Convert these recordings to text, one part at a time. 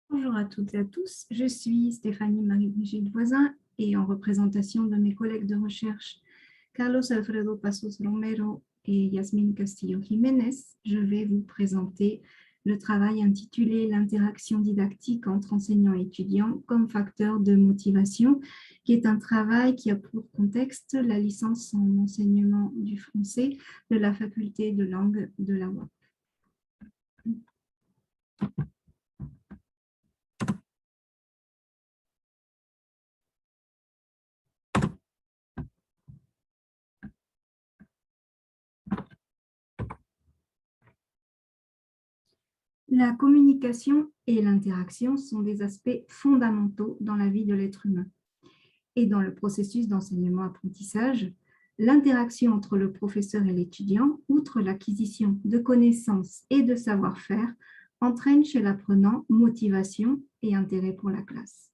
Bonjour à toutes et à tous, je suis Stéphanie Marie-Brigitte Voisin et en représentation de mes collègues de recherche Carlos Alfredo Pasos Romero et Yasmine Castillo Jiménez, je vais vous présenter le travail intitulé L'interaction didactique entre enseignants et étudiants comme facteur de motivation, qui est un travail qui a pour contexte la licence en enseignement du français de la faculté de langue de la UAP. La communication et l'interaction sont des aspects fondamentaux dans la vie de l'être humain. Et dans le processus d'enseignement-apprentissage, l'interaction entre le professeur et l'étudiant, outre l'acquisition de connaissances et de savoir-faire, entraîne chez l'apprenant motivation et intérêt pour la classe.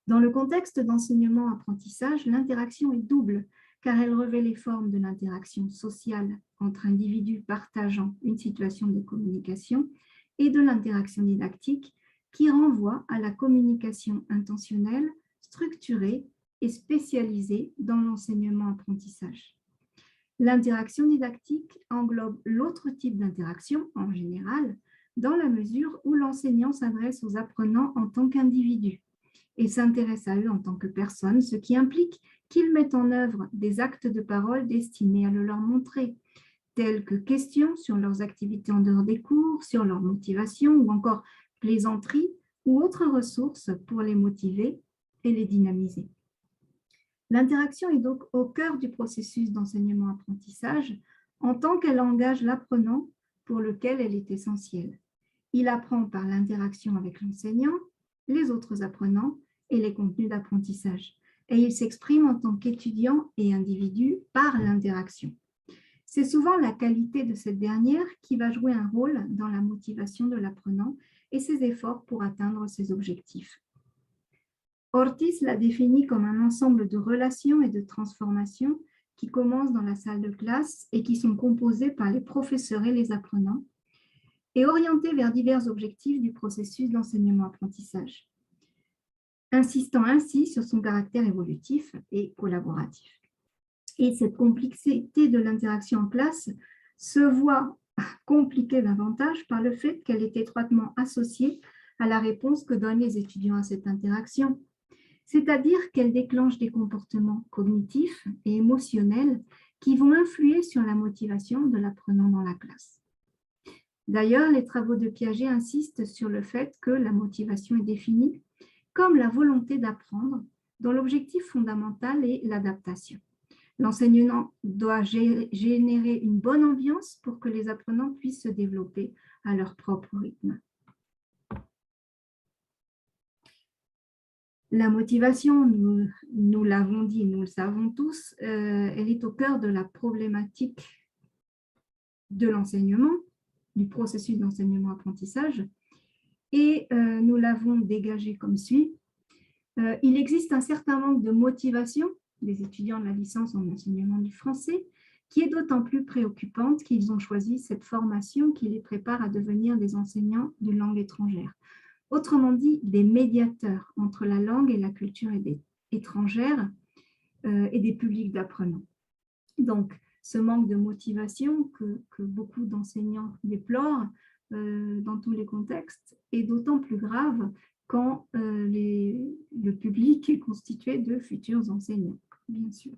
Dans le contexte d'enseignement-apprentissage, l'interaction est double, car elle revêt les formes de l'interaction sociale entre individus partageant une situation de communication et de l'interaction didactique qui renvoie à la communication intentionnelle, structurée et spécialisée dans l'enseignement-apprentissage. L'interaction didactique englobe l'autre type d'interaction, en général, dans la mesure où l'enseignant s'adresse aux apprenants en tant qu'individus et s'intéresse à eux en tant que personnes, ce qui implique qu'ils mettent en œuvre des actes de parole destinés à le leur montrer, tels que questions sur leurs activités en dehors des cours, sur leur motivation ou encore plaisanteries ou autres ressources pour les motiver et les dynamiser. L'interaction est donc au cœur du processus d'enseignement-apprentissage en tant qu'elle engage l'apprenant pour lequel elle est essentielle. Il apprend par l'interaction avec l'enseignant, les autres apprenants et les contenus d'apprentissage. Et il s'exprime en tant qu'étudiant et individu par l'interaction. C'est souvent la qualité de cette dernière qui va jouer un rôle dans la motivation de l'apprenant et ses efforts pour atteindre ses objectifs. Ortiz l'a défini comme un ensemble de relations et de transformations qui commencent dans la salle de classe et qui sont composées par les professeurs et les apprenants et orientées vers divers objectifs du processus d'enseignement-apprentissage, insistant ainsi sur son caractère évolutif et collaboratif. Et cette complexité de l'interaction en classe se voit compliquée davantage par le fait qu'elle est étroitement associée à la réponse que donnent les étudiants à cette interaction, c'est-à-dire qu'elle déclenche des comportements cognitifs et émotionnels qui vont influer sur la motivation de l'apprenant dans la classe. D'ailleurs, les travaux de Piaget insistent sur le fait que la motivation est définie comme la volonté d'apprendre, dont l'objectif fondamental est l'adaptation. L'enseignant doit générer une bonne ambiance pour que les apprenants puissent se développer à leur propre rythme. La motivation, nous l'avons dit, nous le savons tous, elle est au cœur de la problématique de l'enseignement, du processus d'enseignement-apprentissage, et nous l'avons dégagé comme suit. Il existe un certain manque de motivation des étudiants de la licence en enseignement du français, qui est d'autant plus préoccupante qu'ils ont choisi cette formation qui les prépare à devenir des enseignants de langue étrangère. Autrement dit, des médiateurs entre la langue et la culture étrangère et des publics d'apprenants. Donc, ce manque de motivation que beaucoup d'enseignants déplorent dans tous les contextes est d'autant plus grave quand le public est constitué de futurs enseignants, bien sûr.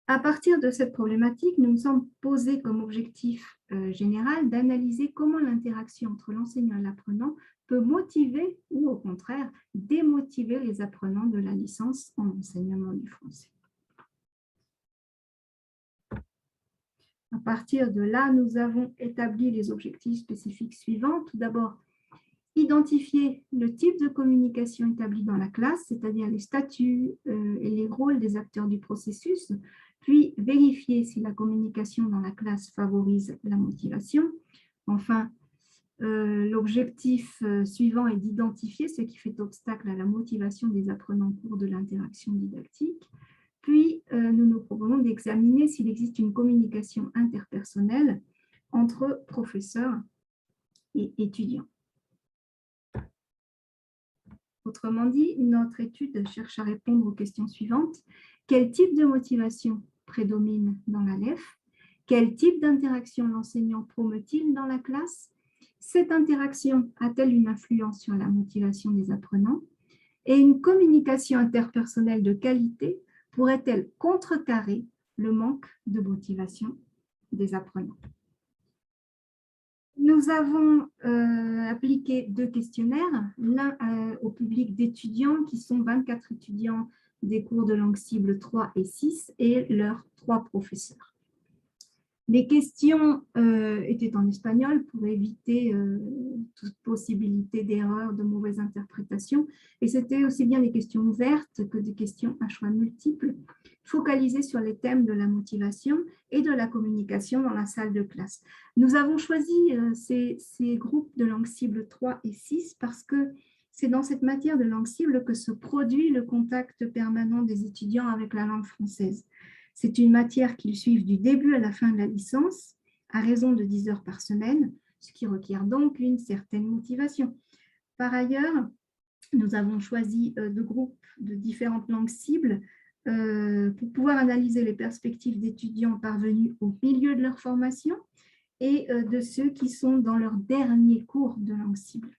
À partir de cette problématique, nous nous sommes posés comme objectif général d'analyser comment l'interaction entre l'enseignant et l'apprenant peut motiver ou au contraire démotiver les apprenants de la licence en enseignement du français. À partir de là, nous avons établi les objectifs spécifiques suivants. Tout d'abord, identifier le type de communication établie dans la classe, c'est-à-dire les statuts et les rôles des acteurs du processus, puis vérifier si la communication dans la classe favorise la motivation. Enfin, l'objectif suivant est d'identifier ce qui fait obstacle à la motivation des apprenants au cours de l'interaction didactique, Puis, nous nous proposons d'examiner s'il existe une communication interpersonnelle entre professeurs et étudiants. Autrement dit, notre étude cherche à répondre aux questions suivantes. Quel type de motivation prédomine dans la LEF? Quel type d'interaction l'enseignant promeut-il dans la classe? Cette interaction a-t-elle une influence sur la motivation des apprenants? Et une communication interpersonnelle de qualité pourrait-elle contrecarrer le manque de motivation des apprenants? Nous avons appliqué 2 questionnaires, l'un au public d'étudiants qui sont 24 étudiants des cours de langue cible 3 et 6 et leurs 3 professeurs. Les questions étaient en espagnol pour éviter toute possibilité d'erreur, de mauvaise interprétation. Et c'était aussi bien des questions ouvertes que des questions à choix multiples, focalisées sur les thèmes de la motivation et de la communication dans la salle de classe. Nous avons choisi ces groupes de langue cible 3 et 6 parce que c'est dans cette matière de langue cible que se produit le contact permanent des étudiants avec la langue française. C'est une matière qu'ils suivent du début à la fin de la licence, à raison de 10 heures par semaine, ce qui requiert donc une certaine motivation. Par ailleurs, nous avons choisi 2 groupes de différentes langues cibles pour pouvoir analyser les perspectives d'étudiants parvenus au milieu de leur formation et de ceux qui sont dans leur dernier cours de langue cible.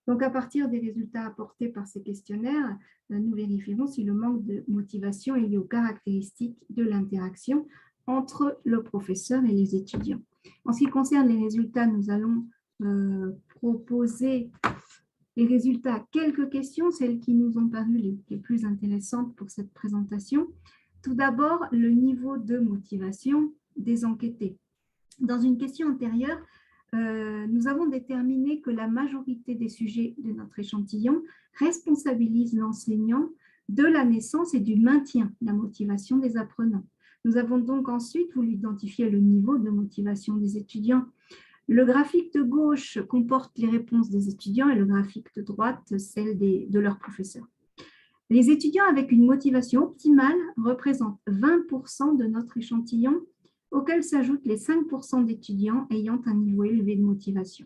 Donc, à partir des résultats apportés par ces questionnaires, nous vérifierons si le manque de motivation est lié aux caractéristiques de l'interaction entre le professeur et les étudiants. En ce qui concerne les résultats, nous allons proposer les résultats à quelques questions, celles qui nous ont paru les plus intéressantes pour cette présentation. Tout d'abord, le niveau de motivation des enquêtés. Dans une question antérieure, nous avons déterminé que la majorité des sujets de notre échantillon responsabilisent l'enseignant de la naissance et du maintien de la motivation des apprenants. Nous avons donc ensuite voulu identifier le niveau de motivation des étudiants. Le graphique de gauche comporte les réponses des étudiants et le graphique de droite, celle de leurs professeurs. Les étudiants avec une motivation optimale représentent 20% de notre échantillon, auxquels s'ajoutent les 5% d'étudiants ayant un niveau élevé de motivation.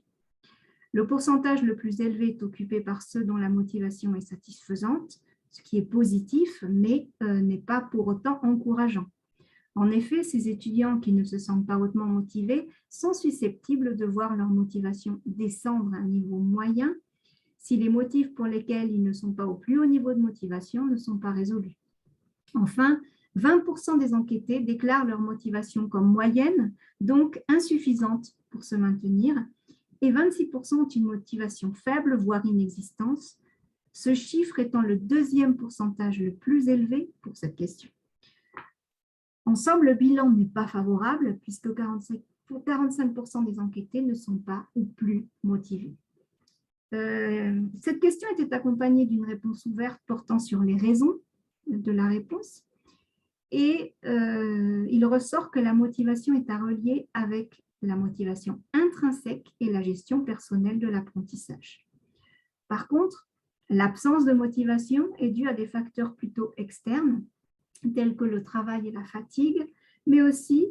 Le pourcentage le plus élevé est occupé par ceux dont la motivation est satisfaisante, ce qui est positif, mais n'est pas pour autant encourageant. En effet, ces étudiants qui ne se sentent pas hautement motivés sont susceptibles de voir leur motivation descendre à un niveau moyen si les motifs pour lesquels ils ne sont pas au plus haut niveau de motivation ne sont pas résolus. Enfin, 20% des enquêtés déclarent leur motivation comme moyenne, donc insuffisante pour se maintenir, et 26% ont une motivation faible, voire inexistante, ce chiffre étant le 2e pourcentage le plus élevé pour cette question. En somme, le bilan n'est pas favorable puisque 45% des enquêtés ne sont pas ou plus motivés. Cette question était accompagnée d'une réponse ouverte portant sur les raisons de la réponse. Et il ressort que la motivation est à relier avec la motivation intrinsèque et la gestion personnelle de l'apprentissage. Par contre, l'absence de motivation est due à des facteurs plutôt externes, tels que le travail et la fatigue, mais aussi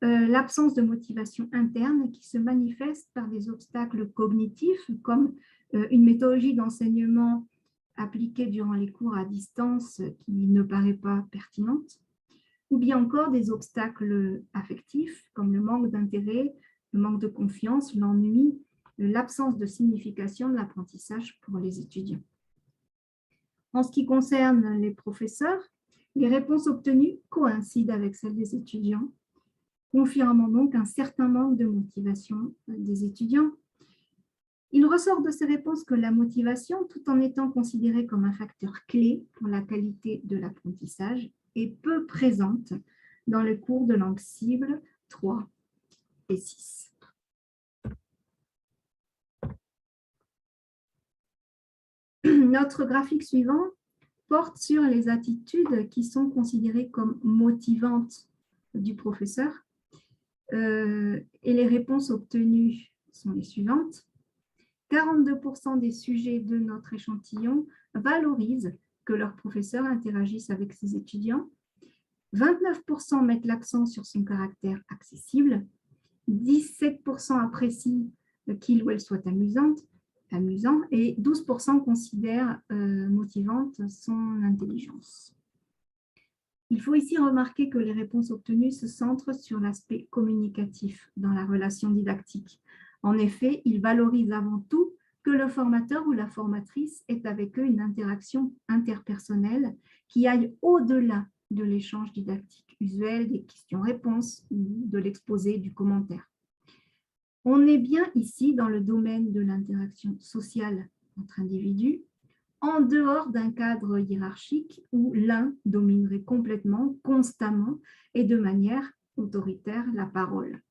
l'absence de motivation interne qui se manifeste par des obstacles cognitifs comme une méthodologie d'enseignement appliquée durant les cours à distance qui ne paraît pas pertinente, ou bien encore des obstacles affectifs comme le manque d'intérêt, le manque de confiance, l'ennui, l'absence de signification de l'apprentissage pour les étudiants. En ce qui concerne les professeurs, les réponses obtenues coïncident avec celles des étudiants, confirmant donc un certain manque de motivation des étudiants. Il ressort de ces réponses que la motivation, tout en étant considérée comme un facteur clé pour la qualité de l'apprentissage, est peu présente dans les cours de langue cible 3 et 6. Notre graphique suivant porte sur les attitudes qui sont considérées comme motivantes du professeur. Et les réponses obtenues sont les suivantes. 42% des sujets de notre échantillon valorisent que leurs professeurs interagissent avec ses étudiants 29% mettent l'accent sur son caractère accessible, 17% apprécient qu'il ou elle soit amusant, et 12% considèrent motivante son intelligence. Il faut ici remarquer que les réponses obtenues se centrent sur l'aspect communicatif dans la relation didactique. En effet, ils valorisent avant tout que le formateur ou la formatrice ait avec eux une interaction interpersonnelle qui aille au-delà de l'échange didactique usuel, des questions-réponses, de l'exposé, du commentaire. On est bien ici dans le domaine de l'interaction sociale entre individus, en dehors d'un cadre hiérarchique où l'un dominerait complètement, constamment et de manière autoritaire la parole.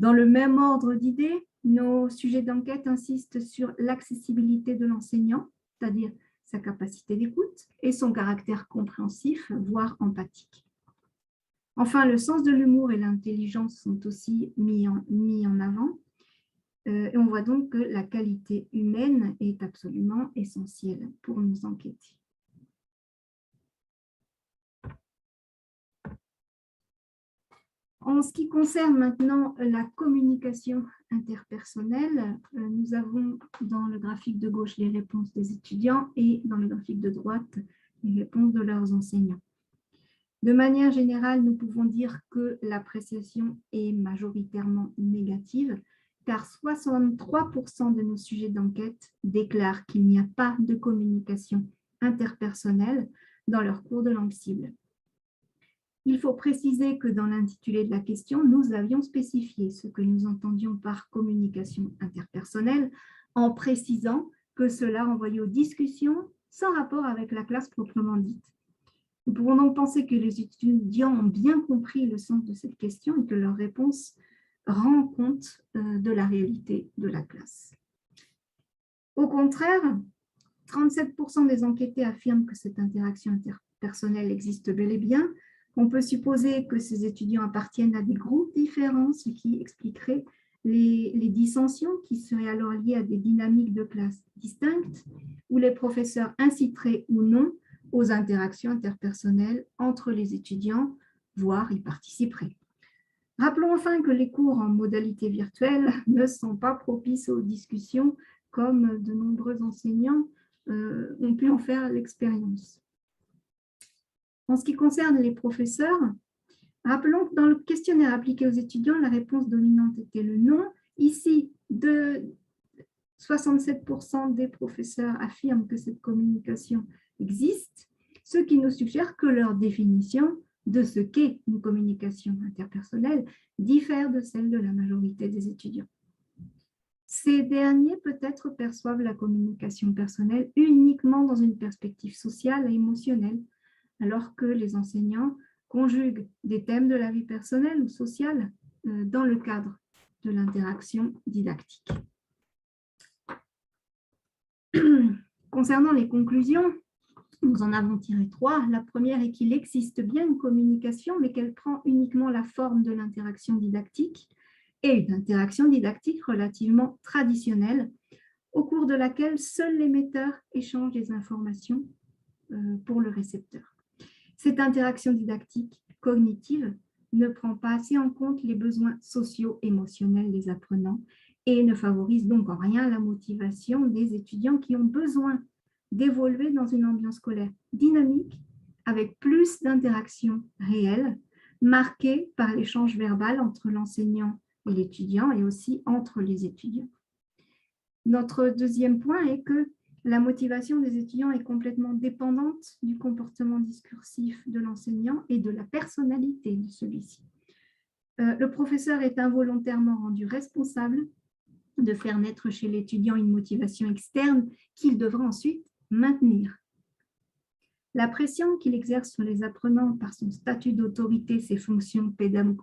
Dans le même ordre d'idées, nos sujets d'enquête insistent sur l'accessibilité de l'enseignant, c'est-à-dire sa capacité d'écoute et son caractère compréhensif, voire empathique. Enfin, le sens de l'humour et l'intelligence sont aussi mis en avant. Et on voit donc que la qualité humaine est absolument essentielle pour nous enquêter. En ce qui concerne maintenant la communication interpersonnelle, nous avons dans le graphique de gauche les réponses des étudiants et dans le graphique de droite les réponses de leurs enseignants. De manière générale, nous pouvons dire que l'appréciation est majoritairement négative, car 63% de nos sujets d'enquête déclarent qu'il n'y a pas de communication interpersonnelle dans leur cours de langue cible. Il faut préciser que dans l'intitulé de la question, nous avions spécifié ce que nous entendions par communication interpersonnelle en précisant que cela renvoyait aux discussions sans rapport avec la classe proprement dite. Nous pouvons donc penser que les étudiants ont bien compris le sens de cette question et que leur réponse rend compte de la réalité de la classe. Au contraire, 37% des enquêtés affirment que cette interaction interpersonnelle existe bel et bien. On peut supposer que ces étudiants appartiennent à des groupes différents, ce qui expliquerait les dissensions qui seraient alors liées à des dynamiques de classe distinctes, où les professeurs inciteraient ou non aux interactions interpersonnelles entre les étudiants, voire y participeraient. Rappelons enfin que les cours en modalité virtuelle ne sont pas propices aux discussions comme de nombreux enseignants ont pu en faire l'expérience. En ce qui concerne les professeurs, rappelons que dans le questionnaire appliqué aux étudiants, la réponse dominante était le non. Ici, 67% des professeurs affirment que cette communication existe, ce qui nous suggère que leur définition de ce qu'est une communication interpersonnelle diffère de celle de la majorité des étudiants. Ces derniers peut-être perçoivent la communication personnelle uniquement dans une perspective sociale et émotionnelle, alors que les enseignants conjuguent des thèmes de la vie personnelle ou sociale dans le cadre de l'interaction didactique. Concernant les conclusions, nous en avons tiré 3. La première est qu'il existe bien une communication, mais qu'elle prend uniquement la forme de l'interaction didactique, et une interaction didactique relativement traditionnelle, au cours de laquelle seuls l'émetteur échangent des informations pour le récepteur. Cette interaction didactique cognitive ne prend pas assez en compte les besoins socio-émotionnels des apprenants et ne favorise donc en rien la motivation des étudiants qui ont besoin d'évoluer dans une ambiance scolaire dynamique avec plus d'interactions réelles, marquées par l'échange verbal entre l'enseignant et l'étudiant et aussi entre les étudiants. Notre deuxième point est que la motivation des étudiants est complètement dépendante du comportement discursif de l'enseignant et de la personnalité de celui-ci. Le professeur est involontairement rendu responsable de faire naître chez l'étudiant une motivation externe qu'il devra ensuite maintenir. La pression qu'il exerce sur les apprenants par son statut d'autorité, ses fonctions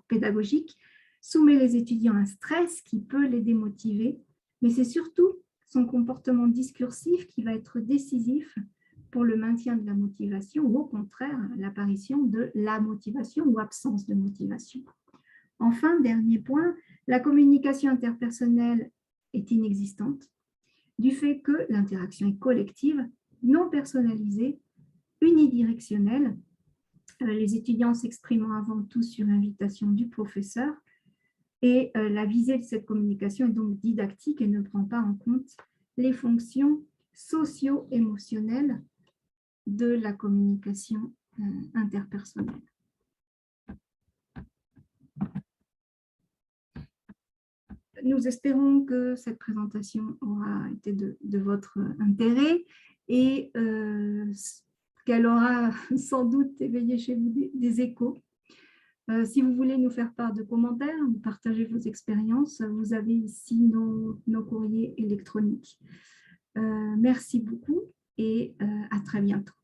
pédagogiques, soumet les étudiants à un stress qui peut les démotiver, mais c'est surtout son comportement discursif qui va être décisif pour le maintien de la motivation ou au contraire l'apparition de la motivation ou absence de motivation. Enfin, dernier point, la communication interpersonnelle est inexistante du fait que l'interaction est collective, non personnalisée, unidirectionnelle les étudiants s'exprimant avant tout sur invitation du professeur. Et la visée de cette communication est donc didactique et ne prend pas en compte les fonctions socio-émotionnelles de la communication interpersonnelle. Nous espérons que cette présentation aura été de votre intérêt et qu'elle aura sans doute éveillé chez vous des échos. Si vous voulez nous faire part de commentaires, partager vos expériences, vous avez ici nos courriers électroniques. Merci beaucoup et à très bientôt.